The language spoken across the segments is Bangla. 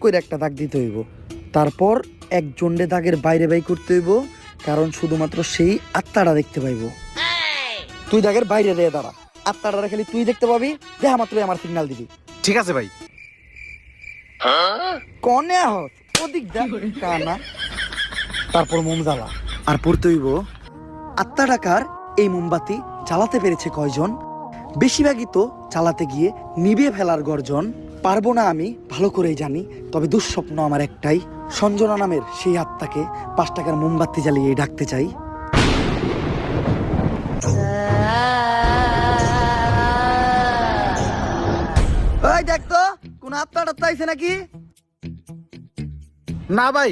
করে একটা দাগ দিতে হইব। তারপর একজনডে দাগের বাইরে বাই করতে হইব, কারণ শুধুমাত্র সেই আত্মাটা দেখতে পাইব। তুই দাগের বাইরে দিয়ে দাঁড়া, আত্মাটা খালি তুই দেখতে পাবি, দেখা মাত্রই আমার সিগন্যাল দিবি। ঠিক আছে ভাই। কনে হস ওদিক দেখ কানা। তারপর মোম জ্বালা আর পড়তে হইব আত্মা ডাকার এই মোমবাতি জ্বালাতে পেরেছে কয়জন, বেশিরভাগই তো জ্বালাতে গিয়ে নিভিয়ে ফেলার গর্জন। পারবো না আমি ভালো করেই জানি, তবে দুঃস্বপ্ন আমার একটাই, সঞ্জনা নামের সেই আত্মাকে 5 টাকার মোমবাতি জ্বালিয়ে ডাকতে চাই। ওই দেখ তো কোন আত্মাটা চাইছে নাকি? না ভাই,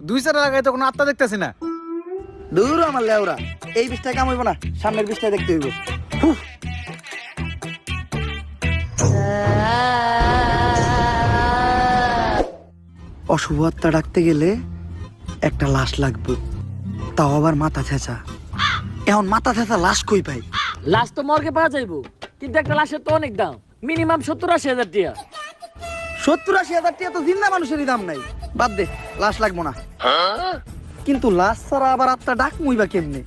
2 চারা লাগাই তো কোনো আত্মা দেখতেছি না। দূর আমার লেওরা, এই বিষটা কাম হইব না, সামনের বিষটা দেখতে হইব। হুফ। অশুভ আত্মা ডাকতে গেলে একটা লাশ লাগবে, তাও আবার মাথা ছেঁচা। এখন মাথা ছেঁচা লাশ কই পাই? লাশ তো মর্গে পাওয়া যাইব, কিন্তু একটা লাশের তো অনেক দাম, মিনিমাম 70-80 হাজার টাকা। 70-80 হাজার টাকা তো জিন্দা মানুষেরই দাম নাই, বাদ দে, লাশ লাগবো না। কিন্তু লাশ ছাড়া আবার আত্মা ডাক মুইবা কেমনে?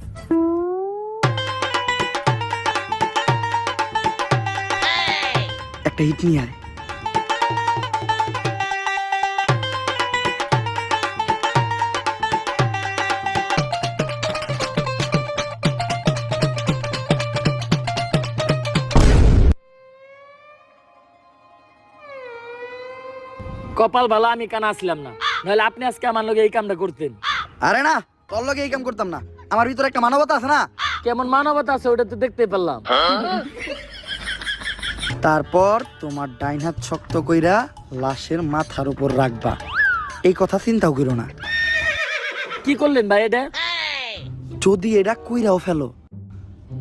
একটা হিট নিয়ে আয়। কপাল ভালো আমি কানা আসলাম না, নাহলে আপনি আজকে আমার লগে এই কামটা করতেন। আরে না, তোর লগে এই কাম করতাম না, আমার ভিতরে একটা মানবতা আছে না। কেমন মানবতা আছে ওটা তো দেখতে পারলাম। তারপর তোমার ডাইন হাত শক্ত কইরা লাশের মাথার উপর রাখবা, এই কথা চিন্তাও করো না। কি করলেন ভাই এটা? যদি এটা কইরাও ফেলো,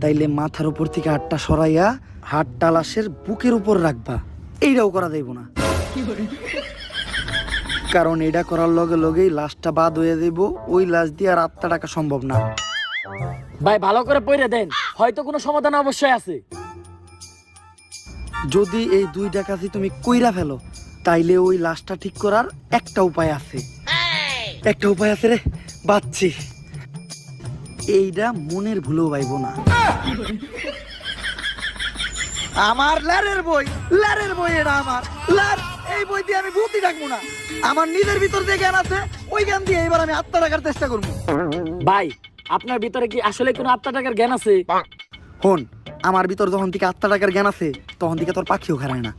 তাইলে মাথার উপর থেকে হাতটা সরাইয়া হাতটা লাশের বুকের উপর রাখবা, এইটাও করা যাইব না, কারণ এটা করার লগে লগেই লাশটা বাদ হয়ে যাইব, ওই লাশ দিয়ে আর আত্মা ডাকা সম্ভব না। ভাই ভালো করে পড়ে দেন, হয়তো কোনো সমাধান অবশ্যই আছে। যদি এই 2 ডাকাতি তুমি কইরা ফেলো, তাইলে ওই লাশটা ঠিক করার একটা উপায় আছে। একটা উপায় আছে রে, বাচ্চি, এইটা মনের ভুলেও পাইব না। আমার লারের বই এটা আমার লার, এই বই দিয়ে আমি ভূতই ডাকবো না। আমার নিজের ভিতর যে জ্ঞান আছে ওই জ্ঞান দিয়ে এবার আমি আত্মা ডাকার চেষ্টা করবো। ভাই আপনার ভিতরে কি আসলে কোনো আত্মা টাকার জ্ঞান আছে? হন, আমার ভিতর যখন থেকে আত্মা ডাকার জ্ঞান আছে, তখন থেকে তোর পাখিও খারায় না।